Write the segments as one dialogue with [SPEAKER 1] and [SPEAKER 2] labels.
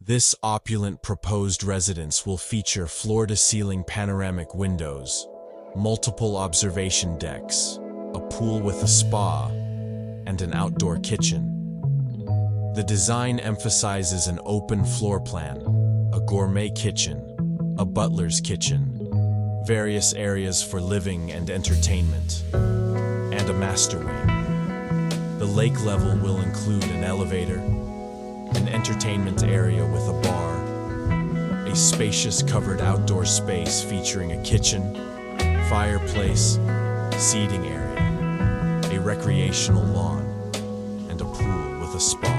[SPEAKER 1] This opulent proposed residence will feature floor-to-ceiling panoramic windows, multiple observation decks, a pool with a spa, and an outdoor kitchen. The design emphasizes an open floor plan, a gourmet kitchen, a butler's kitchen, various areas for living and entertainment, and a master wing. The lake level will include an elevator, an entertainment area with a bar, a spacious covered outdoor space featuring a kitchen, fireplace, seating area, a recreational lawn, and a pool with a spa.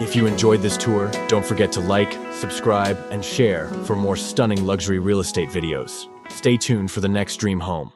[SPEAKER 1] If you enjoyed this tour, don't forget to like, subscribe, and share for more stunning luxury real estate videos. Stay tuned for the next dream home.